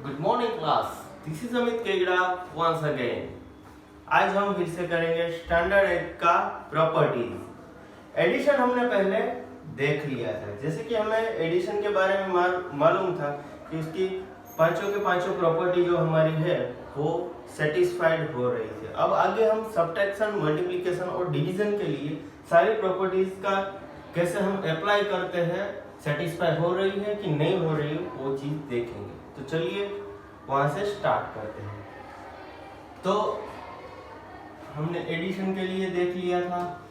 Good morning class, this is Amit Kegada once again. आज हम फिर से करेंगे स्टैंडर्ड 8 का प्रॉपर्टीज। एडिशन हमने पहले देख लिया था, जैसे कि हमें एडिशन के बारे में मालूम था कि उसकी पांचों के पांचों प्रॉपर्टी जो हमारी है वो सेटिस्फाइड हो रही थी। अब आगे हम सब्ट्रैक्शन, मल्टीप्लिकेशन और डिवीजन के लिए सारी प्रॉपर्टीज का कैसे हम अप्लाई करते हैं, सेटिस्फाई हो रही है कि नहीं हो रही है, वो चीज देखेंगे। तो चलिए वहां से स्टार्ट करते हैं। तो हमने एडिशन के लिए देख लिया था,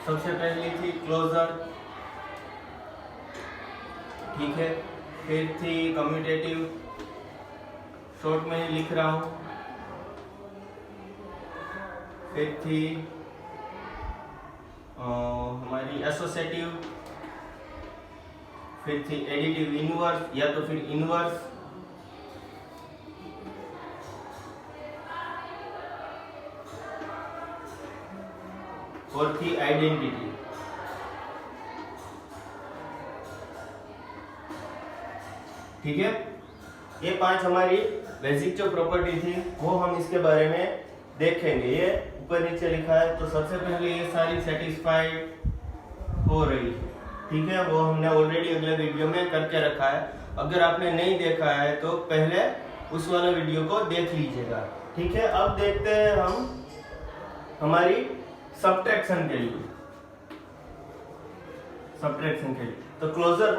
सबसे पहले थी क्लोजर, ठीक है। फिर थी कम्यूटेटिव, शॉर्ट में ही लिख रहा हूं। फिर थी हमारी एसोसिएटिव, फिर थी एडिटिव इनवर्स या तो फिर इनवर्स, और थी आइडेंटिटी। ठीक है, ये पांच हमारी बेसिक जो प्रॉपर्टी थी वो हम इसके बारे में देखेंगे। ये ऊपर नीचे लिखा है, तो सबसे पहले ये सारी सेटिस्फाइड हो रही है, ठीक है। वो हमने ऑलरेडी अगले वीडियो में करके रखा है। अगर आपने नहीं देखा है तो पहले उस वाले वीडियो को देख लीजिएगा, ठीक है। अब देखते हैं हम हमारी सब्ट्रैक्शन के लिए। सब्ट्रैक्शन के लिए तो क्लोजर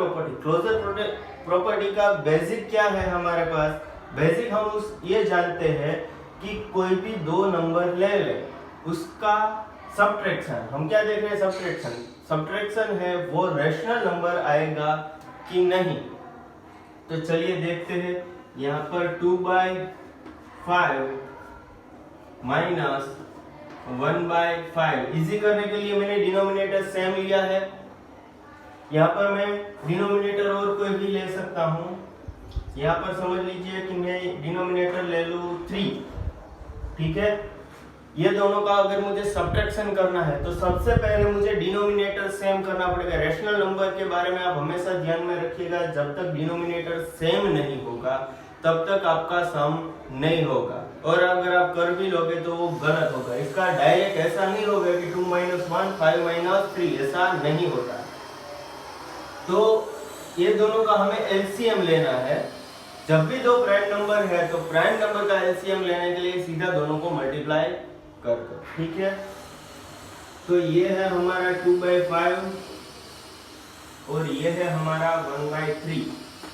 प्रॉपर्टी का बेसिक क्या है हमारे पास? बेसिक हम ये जानते हैं कि कोई भी दो नंबर ले ले, उसका सब्ट्रैक्शन, हम क्या देख रहे हैं? सब्ट्रैक्शन है वो रैशनल नंबर आएगा कि नहीं। तो चलिए देखते हैं। यहाँ पर 2/5 माइनस 1/5 इजी करने के लिए मैंने डिनोमिनेटर सेम लिया है। यहाँ पर मैं डिनोमिनेटर और कोई भी ले सकता हूँ। यहाँ पर समझ लीजिए कि मैं डिनोमिनेटर ले लूँ 3, ठीक है। ये दोनों का अगर मुझे सब्ट्रैक्शन करना है तो सबसे पहले मुझे डिनोमिनेटर सेम करना पड़ेगा। रैशनल नंबर के बारे में आप हमेशा ध्यान में रखिएगा, जब तक डिनोमिनेटर सेम नहीं होगा तब तक आपका सम नहीं होगा, और अगर आप कर भी लोगे तो वो गलत होगा। इसका डायरेक्ट ऐसा नहीं होगा कि 2 - 1 5 - 3, ऐसा नहीं होता। तो ये दोनों का हमें एलसीएम लेना है। जब भी दो प्राइम नंबर है तो प्राइम नंबर का एलसीएम लेने के लिए सीधा दोनों को मल्टीप्लाई कर दो, ठीक है। तो ये है हमारा 2/5 और ये है हमारा 1/3।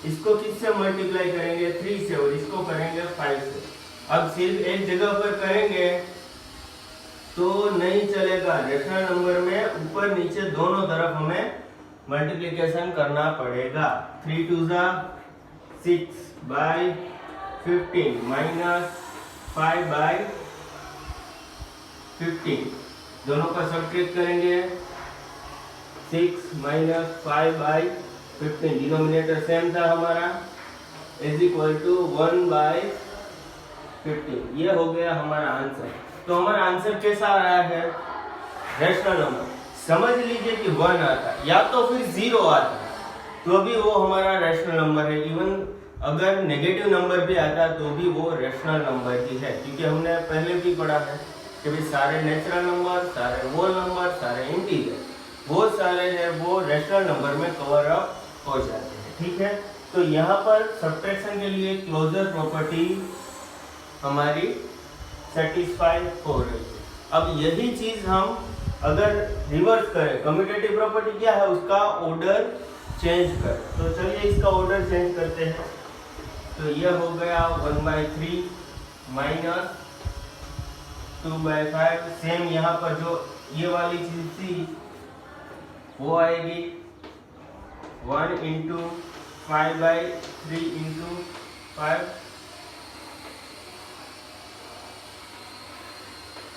इसको किससे मल्टीप्लाई करेंगे? 3 से, और इसको करेंगे 5 से। अब सिर्फ एक जगह पर करेंगे तो नहीं चलेगा। रैशनल नंबर में ऊपर नीचे दोनों तरफ हमें मल्टीप्लिकेशन करना पड़ेगा। 3 × 2 = 6/15 माइनस 5/15, दोनों का सब्ट्रैक्ट करेंगे। 6 - 5/15, डिनोमिनेटर सेम था हमारा, इज इक्वल टू 1/15। ये हो गया हमारा आंसर। तो हमारा आंसर कैसा आ रहा है? Rational number. समझ लीजिए कि 1 आता या तो फिर 0 आता, तो भी वो हमारा रैशनल नंबर है। इवन अगर नेगेटिव नंबर भी आता तो भी वो रैशनल नंबर ही है, क्योंकि हमने पहले भी पढ़ा है कि भाई सारे नेचुरल नंबर, सारे होल नंबर, सारे इंटीजर, वो सारे हैं वो रैशनल नंबर में कवर अप हो जाते हैं, ठीक है। तो यहाँ पर सब्ट्रैक्शन के लिए क्लोजर प्रॉपर्टी हमारी सेटिस्फाई हो रही है। अब यही चीज हम अगर रिवर्स करें, कम्यूटेटिव प्रॉपर्टी क्या है? उसका ऑर्डर चेंज करें। तो चलिए इसका ऑर्डर चेंज करते हैं। तो यह हो गया 1/3 माइनस 2/5। सेम यहाँ पर जो ये वाली चीज थी वो आएगी 1 × 5/3 × 5,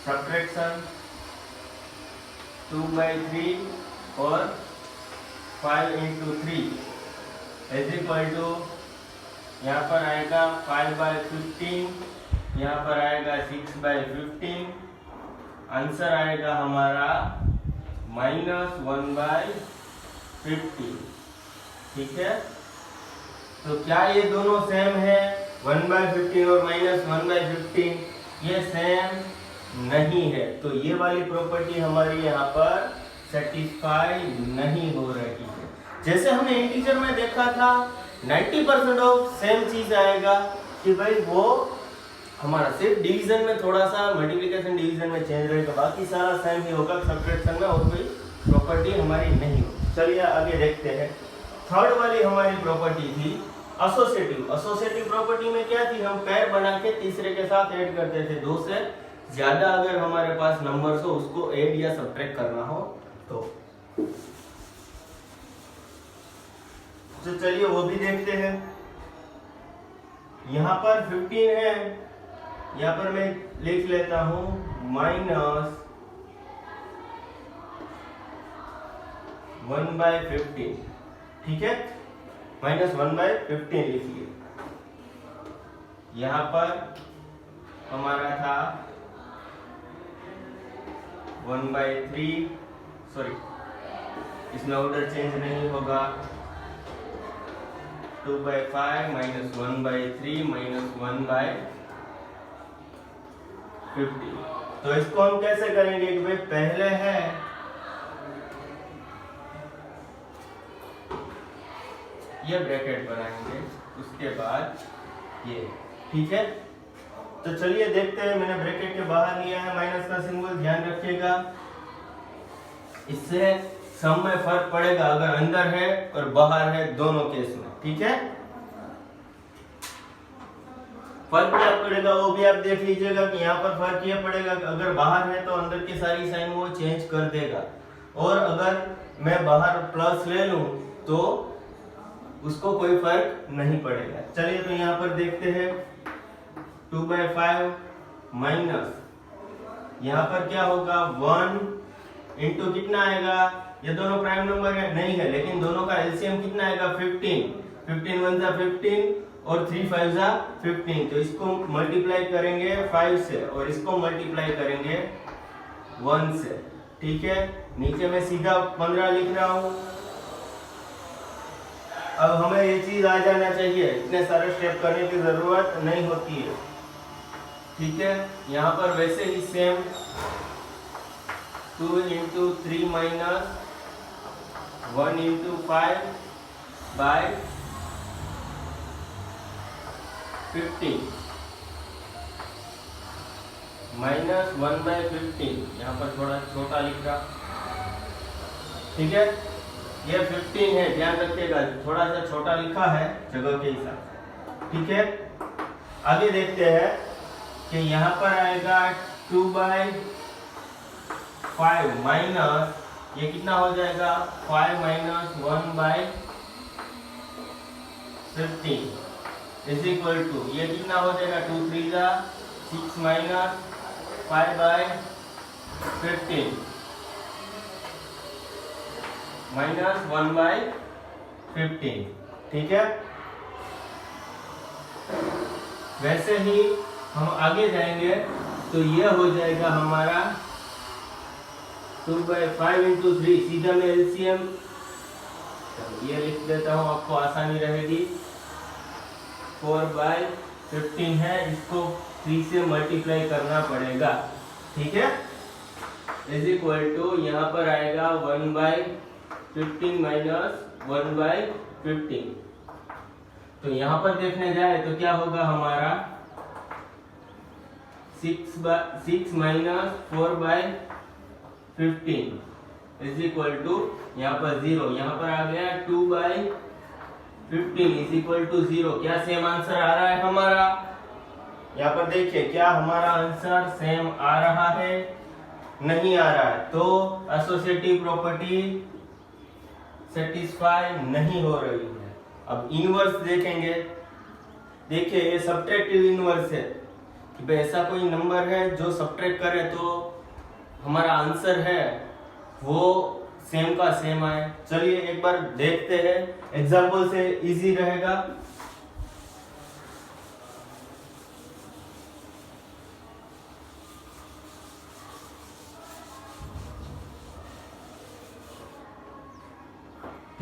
सब्ट्रैक्शन 2/3 और 5 × 3 इज इक्वल टू, यहाँ पर आएगा 5/15, यहाँ पर आएगा 6/15। आंसर आएगा हमारा -1/15, ठीक है। तो क्या ये दोनों सेम है 1/15 और -1/15? ये सेम नहीं है, तो ये वाली प्रॉपर्टी हमारी यहाँ पर सेटिस्फाई नहीं हो रही है। जैसे हमने इंटीजर में देखा था 90% ऑफ सेम चीज आएगा कि भाई वो हमारा सिर्फ डिवीजन में थोड़ा सा मल्टीप्लिकेशन डिवीजन में चेंज रहेगा, बाकी सारा सेम ही होगा, सब्ट्रैक्शन में और कोई प्रॉपर्टी हमारी नहीं होगी। चलिए आगे देखते हैं। थर्ड वाली हमारी प्रॉपर्टी थी एसोसिएटिव। एसोसिएटिव प्रॉपर्टी में क्या थी, हम पेयर बना के तीसरे के साथ ऐड करते थे। दो से ज्यादा अगर हमारे पास नंबर्स हो उसको ऐड या सब्ट्रैक्ट करना हो तो चलिए वो भी देखते हैं। यहाँ पर 15 है, यहाँ पर मैं लिख लेता हूं -1/15, ठीक है, -1/15 लिखिए। यहाँ पर हमारा था 1/3, सॉरी इसमें ऑर्डर चेंज नहीं होगा, 2/5 -1/3 -1/15। तो इसको हम कैसे करेंगे कि भाई पहले है ये ब्रैकेट बनाएंगे, उसके बाद ये, ठीक है। तो चलिए देखते हैं, मैंने ब्रैकेट के बाहर लिया है माइनस का सिंबल, ध्यान रखिएगा, इससे सम में फर्क पड़ेगा अगर अंदर है और बाहर है, दोनों केस में, ठीक है। फर्क क्या पड़ेगा वो भी आप देख लीजिएगा कि यहाँ पर फर्क ये पड़ेगा कि अगर बाहर है तो अंदर की सारी साइन वो चेंज कर देगा, और अगर मैं बाहर प्लस ले लूं तो उसको कोई फर्क नहीं पड़ेगा। चलिए तो यहाँ पर देखते हैं 2/5 माइनस, यहाँ पर क्या होगा 1 इंटू कितना आएगा, ये दोनों प्राइम नंबर है नहीं है, लेकिन दोनों का एलसीएम कितना आएगा 15, 15 1 15 और 3 5 15, तो इसको मल्टीप्लाई करेंगे 5 से और इसको मल्टीप्लाई करेंगे 1 से, ठीक है। नीचे मैं सीधा 15 लिख रहा हूँ। अब हमें ये चीज आ जाना चाहिए, इतने सारे स्टेप करने की जरूरत नहीं होती है, ठीक है। यहाँ पर वैसे ही same 2 into 3 minus 1 into 5/15 minus 1/15, यहाँ पर थोड़ा छोटा लिख रहा, ठीक है। ये 15 है, ध्यान रखिएगा, थोड़ा सा छोटा लिखा है जगह के हिसाब से, ठीक है। आगे देखते हैं कि यहाँ पर आएगा 2/5 माइनस, ये कितना हो जाएगा 5 माइनस 1/15 इज इक्वल टू, ये कितना हो जाएगा 2 3 6 माइनस 5/15 माइनस 1/15, ठीक है। वैसे ही हम आगे जाएंगे तो ये हो जाएगा हमारा 2/5 इंटू 3, सीधा मैं एलसीएम ये लिख देता हूँ, आपको आसानी रहेगी। 4/15 है, इसको 3 से मल्टीप्लाई करना पड़ेगा, ठीक है, इज इक्वल टू यहाँ पर आएगा 1/15 माइनस 1/15। तो यहाँ पर देखने जाए तो क्या होगा हमारा 6 माइनस 4/15 इज इक्वल टू यहाँ पर 0, यहाँ पर आ गया 2/15 इज इक्वल टू 0। क्या सेम आंसर आ रहा है हमारा? यहाँ पर देखिए क्या हमारा आंसर सेम आ रहा है? नहीं आ रहा है, तो एसोसिएटिव प्रॉपर्टी सेटिस्फाई नहीं हो रही है। अब इनवर्स देखेंगे, देखिए ये सब्ट्रैक्टिव इनवर्स है कि भाई ऐसा कोई नंबर है जो सब्ट्रैक्ट करे तो हमारा आंसर है वो सेम का सेम आए। चलिए एक बार देखते हैं, एग्जाम्पल से इजी रहेगा।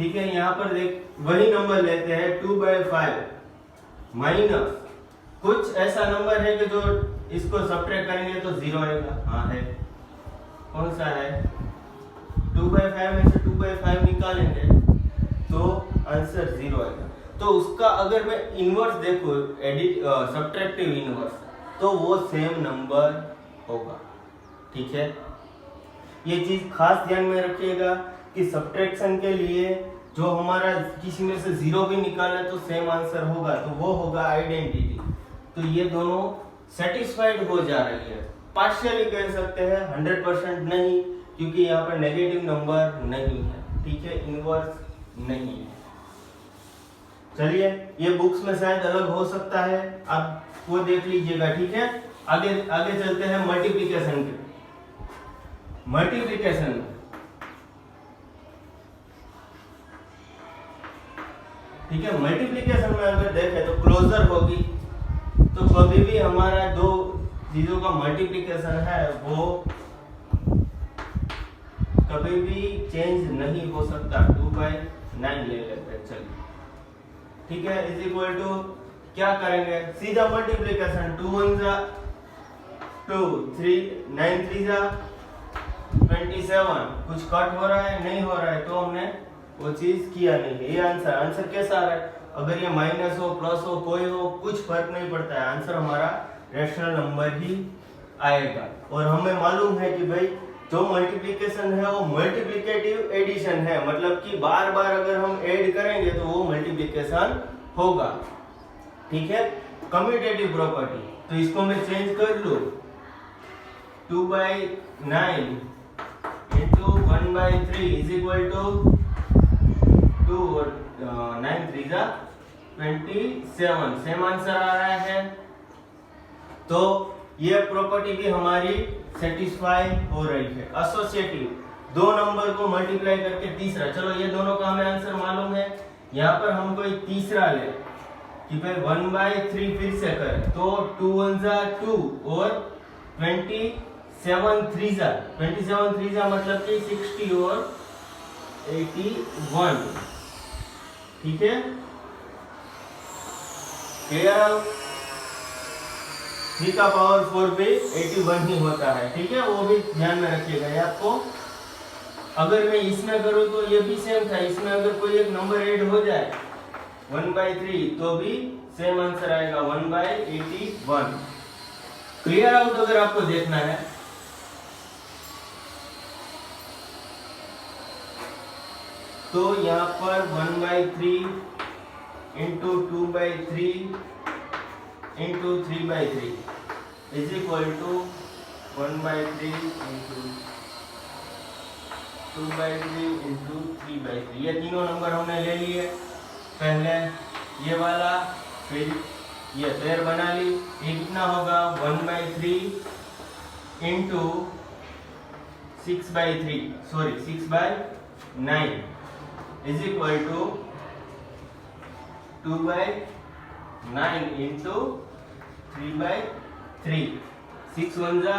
ठीक है, यहाँ पर देख वही नंबर लेते हैं 2/5 माइनस कुछ ऐसा नंबर है कि जो इसको सब्ट्रैक्ट करेंगे तो 0 आएगा। हाँ है, कौन सा है? 2/5 में से 2/5 निकालेंगे तो आंसर 0 आएगा। तो उसका अगर मैं इनवर्स देखूं, सब्ट्रैक्टिव इनवर्स, तो वो सेम नंबर होगा। ठीक है, ये चीज खास ध्यान में रखिएगा कि सब्ट्रैक्शन के लिए जो हमारा किसी में से 0 भी निकाले तो सेम आंसर होगा, तो वो होगा आइडेंटिटी। तो ये दोनों सेटिस्फाइड हो जा रही है। पार्शियली कह सकते हैं, 100% नहीं, क्योंकि यहाँ पर नेगेटिव नंबर नहीं है। ठीक है, इनवर्स नहीं है। चलिए, ये बुक्स में शायद अलग हो सकता है, आप वो देख लीजिएगा। ठीक है, आगे चलते हैं मल्टीप्लिकेशन के। मल्टीप्लिकेशन ठीक है, मल्टीप्लिकेशन में अगर देखें तो क्लोजर होगी, तो कभी भी हमारा दो चीजों का मल्टीप्लिकेशन है वो कभी भी चेंज नहीं हो सकता। 2/9 ले लेते हैं। चलिए, ठीक है, इज इक्वल टू क्या करेंगे? सीधा मल्टीप्लिकेशन। 2 1 जा 2, 3 9 3 जा 27। कुछ कट हो रहा है? नहीं हो रहा है, तो हमने वो चीज किया नहीं। ये आंसर कैसा आ रहा है? अगर ये माइनस हो, प्लस हो, कोई हो, कुछ फर्क नहीं पड़ता है, आंसर हमारा रैशनल नंबर ही आएगा। और हमें मालूम है कि भाई जो मल्टीप्लिकेशन है वो मल्टीप्लिकेटिव एडिशन है, मतलब कि बार बार अगर हम ऐड करेंगे तो वो मल्टीप्लिकेशन होगा। ठीक है, कम्यूटेटिव प्रॉपर्टी, तो इसको मैं चेंज कर लूं। 2/9 into 1/3 is equal to 2 और 9 3 जा 27। सेम आंसर आ रहा है। तो ये प्रॉपर्टी भी हमारी सेटिस्फाई हो रही है। एसोसिएटिव, दो नंबर को मल्टीप्लाई करके तीसरा, चलो ये दोनों का हमें आंसर मालूम है। यहाँ पर हम कोई तीसरा ले कि भाई 1/3 फिर से करें, तो 2 1 जा 2 और 27 3 जा मतलब कि 60 और 81। ठीक है, क्लियर? 3 का पावर 4 पे 81 ही होता है। ठीक है, वो भी ध्यान में रखिएगा। ये आपको, अगर मैं इसमें करूँ तो ये भी सेम था, इसमें अगर कोई एक नंबर ऐड हो जाए 1/3 तो भी सेम आंसर आएगा 1/81। क्लियर आउट अगर आपको देखना है। तो यहाँ पर 1/3 into 2/3 into 3/3 is equal to 1/3 into 2/3 into 3/3। ये तीनों नंबर हमने ले लिए। पहले ये वाला, फिर ये पेयर बना ली। ये कितना होगा? 1/3 into 6/9 is equal to 2/9 into 3/3। 6 1 जा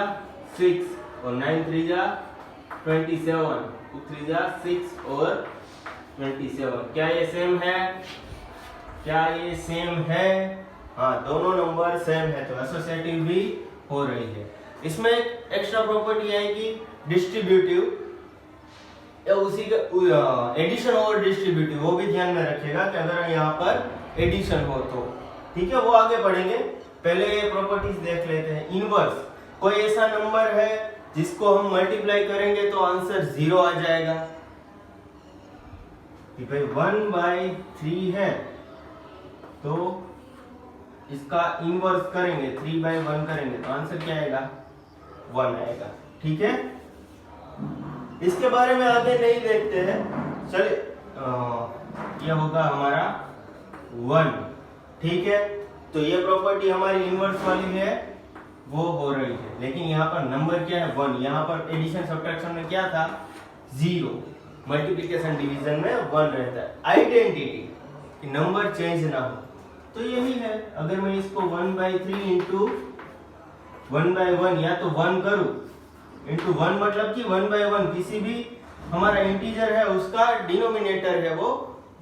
6 और 9 3 जा 27, 2 3 जा 6 और 27। क्या ये सेम है? क्या ये सेम है? हाँ, दोनों नंबर सेम है, तो एसोसिएटिव भी हो रही है। इसमें एक एक्स्ट्रा प्रॉपर्टी आएगी डिस्ट्रीब्यूटिव, उसी का एडिशन और डिस्ट्रीब्यूटिव, वो भी ध्यान में रखिएगा कि अगर यहाँ पर एडिशन हो तो। ठीक है, वो आगे बढ़ेंगे, पहले ये प्रॉपर्टीज देख लेते हैं। इनवर्स, कोई ऐसा नंबर है जिसको हम मल्टीप्लाई करेंगे तो आंसर 0 आ जाएगा। कि भाई 1/3 है तो इसका इनवर्स करेंगे, 3/1 करेंगे तो आंसर क्या आएगा? 1 आएगा। ठीक है, इसके बारे में आगे नहीं देखते हैं। चलिए, यह होगा हमारा 1। ठीक है, तो ये प्रॉपर्टी हमारी इनवर्स वाली है, वो हो रही है। लेकिन यहाँ पर नंबर क्या है? 1। यहाँ पर एडिशन सब्ट्रैक्शन में क्या था? 0। मल्टीप्लिकेशन डिवीजन में 1 रहता है। आइडेंटिटी, नंबर चेंज ना हो, तो यही है। अगर मैं इसको 1/3 इंटू 1/1 या तो 1 करूं, इंटू 1 मतलब कि 1/1 किसी भी हमारा इंटीजर है उसका डिनोमिनेटर है वो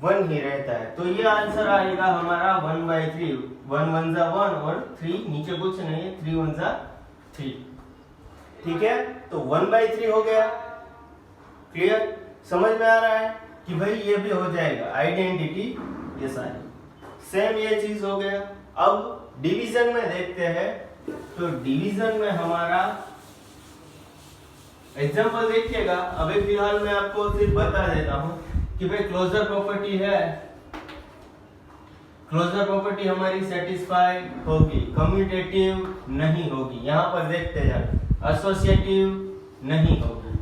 1 ही रहता है। तो ये आंसर आएगा हमारा 1/3। 1 1 जा 1 और 3 नीचे कुछ नहीं है, 3 1 जा 3। ठीक है, तो 1/3 हो गया। क्लियर, समझ में आ रहा है कि भाई ये भी हो जाएगा आइडेंटिटी ये सारी सेम, ये चीज हो गया। अब डिवीजन में देखते हैं, तो डिवीजन में हमारा एग्जांपल देखिएगा। अभी फिलहाल मैं आपको सिर्फ बता देता हूं कि भाई क्लोजर प्रॉपर्टी है, क्लोजर प्रॉपर्टी हमारी सेटिस्फाई होगी, कम्यूटेटिव नहीं होगी, यहां पर देखते जाए, एसोसिएटिव नहीं होगी,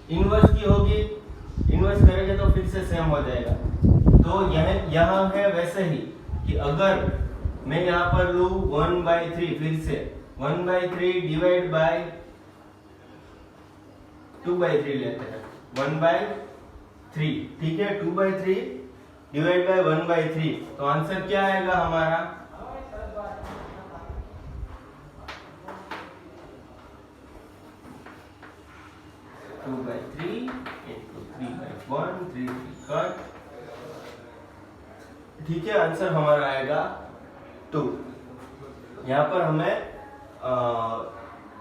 इनवर्स की होगी, इनवर्स करेंगे तो फिर से सेम हो जाएगा। तो यहां है वैसे ही कि अगर मैं यहां पर लूं 1/3, फिर से 1/3 डिवाइड बाय 2/3 लेते हैं, 1/3। ठीक है, 2/3 डिवाइड बाय 1/3, तो आंसर क्या आएगा हमारा 2/3 into 3/1, 3 कट। ठीक है, आंसर हमारा आएगा 2। यहाँ पर हमें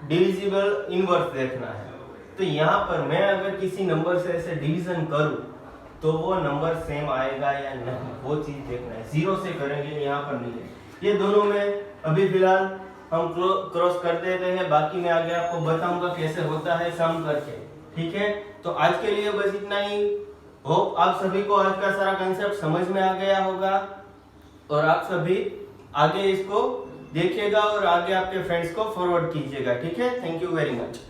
डिविजिबल इनवर्स देखना है। तो यहाँ पर मैं अगर किसी नंबर से ऐसे डिवीजन करूं तो वो नंबर सेम आएगा या नहीं, वो चीज देखना है। 0 से करेंगे, यहाँ पर नहीं है। ये दोनों में अभी फिलहाल हम क्रॉस कर देते हैं, बाकी मैं आगे आपको बताऊंगा कैसे होता है सम करके। ठीक है, तो आज के लिए बस इतना ही। होप आप सभी को आज का सारा कंसेप्ट समझ में आ गया होगा और आप सभी आगे इसको देखिएगा और आगे आपके फ्रेंड्स को फॉरवर्ड कीजिएगा। ठीक है, थैंक यू वेरी मच।